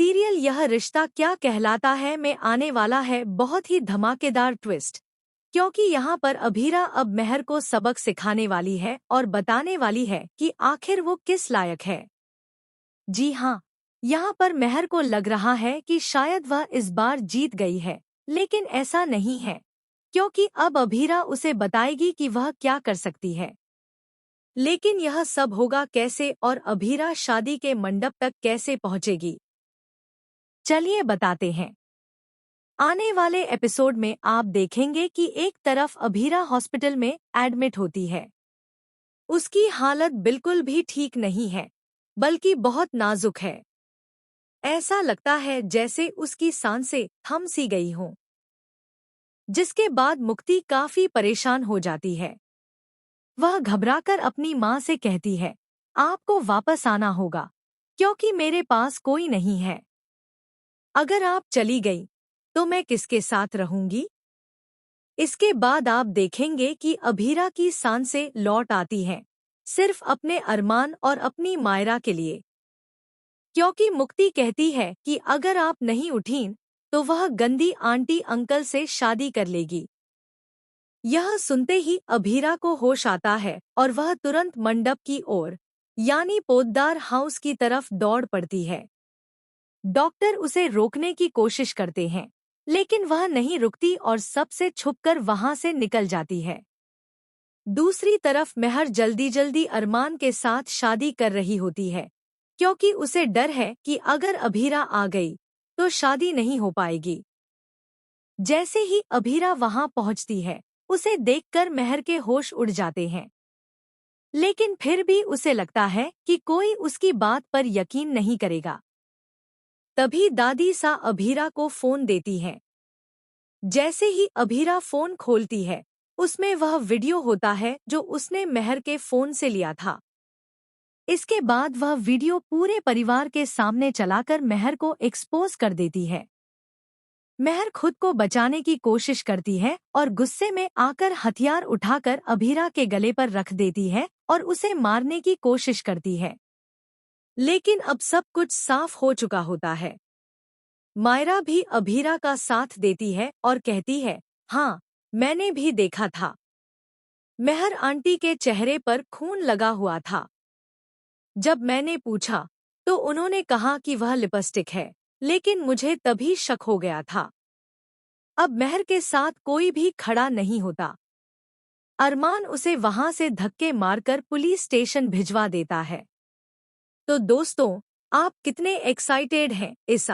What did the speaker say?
Serial यह रिश्ता क्या कहलाता है में आने वाला है बहुत ही धमाकेदार ट्विस्ट। क्योंकि यहाँ पर अभीरा अब महर को सबक सिखाने वाली है और बताने वाली है कि आखिर वो किस लायक है। जी हाँ, यहाँ पर महर को लग रहा है कि शायद वह इस बार जीत गई है, लेकिन ऐसा नहीं है, क्योंकि अब अभीरा उसे बताएगी कि वह क्या कर सकती है। लेकिन यह सब होगा कैसे और अभीरा शादी के मंडप तक कैसे पहुंचेगी, चलिए बताते हैं। आने वाले एपिसोड में आप देखेंगे कि एक तरफ अभीरा हॉस्पिटल में एडमिट होती है। उसकी हालत बिल्कुल भी ठीक नहीं है, बल्कि बहुत नाजुक है। ऐसा लगता है जैसे उसकी सांसें थम सी गई हों। जिसके बाद मुक्ति काफी परेशान हो जाती है। वह घबराकर अपनी माँ से कहती है, आपको वापस आना होगा, क्योंकि मेरे पास कोई नहीं है। अगर आप चली गई तो मैं किसके साथ रहूंगी? इसके बाद आप देखेंगे कि अभीरा की सांसें लौट आती हैं, सिर्फ अपने अरमान और अपनी मायरा के लिए। क्योंकि मुक्ति कहती है कि अगर आप नहीं उठीं तो वह गंदी आंटी अंकल से शादी कर लेगी। यह सुनते ही अभीरा को होश आता है और वह तुरंत मंडप की ओर, यानी पोद्दार हाउस की तरफ दौड़ पड़ती है। डॉक्टर उसे रोकने की कोशिश करते हैं, लेकिन वह नहीं रुकती और सबसे छुपकर वहां से निकल जाती है। दूसरी तरफ महर जल्दी जल्दी अरमान के साथ शादी कर रही होती है, क्योंकि उसे डर है कि अगर अभीरा आ गई तो शादी नहीं हो पाएगी। जैसे ही अभीरा वहां पहुंचती है, उसे देखकर महर के होश उड़ जाते हैं। लेकिन फिर भी उसे लगता है कि कोई उसकी बात पर यकीन नहीं करेगा। तभी दादी सा अभीरा को फोन देती हैं। जैसे ही अभीरा फोन खोलती है, उसमें वह वीडियो होता है जो उसने महर के फोन से लिया था। इसके बाद वह वीडियो पूरे परिवार के सामने चलाकर महर को एक्सपोज कर देती है। महर खुद को बचाने की कोशिश करती है और गुस्से में आकर हथियार उठाकर अभीरा के गले पर रख देती है और उसे मारने की कोशिश करती है। लेकिन अब सब कुछ साफ हो चुका होता है। मायरा भी अभीरा का साथ देती है और कहती है, हाँ, मैंने भी देखा था। महर आंटी के चेहरे पर खून लगा हुआ था। जब मैंने पूछा तो उन्होंने कहा कि वह लिपस्टिक है, लेकिन मुझे तभी शक हो गया था। अब महर के साथ कोई भी खड़ा नहीं होता। अरमान उसे वहां से धक्के मारकर पुलिस स्टेशन भिजवा देता है। तो दोस्तों, आप कितने एक्साइटेड हैं इस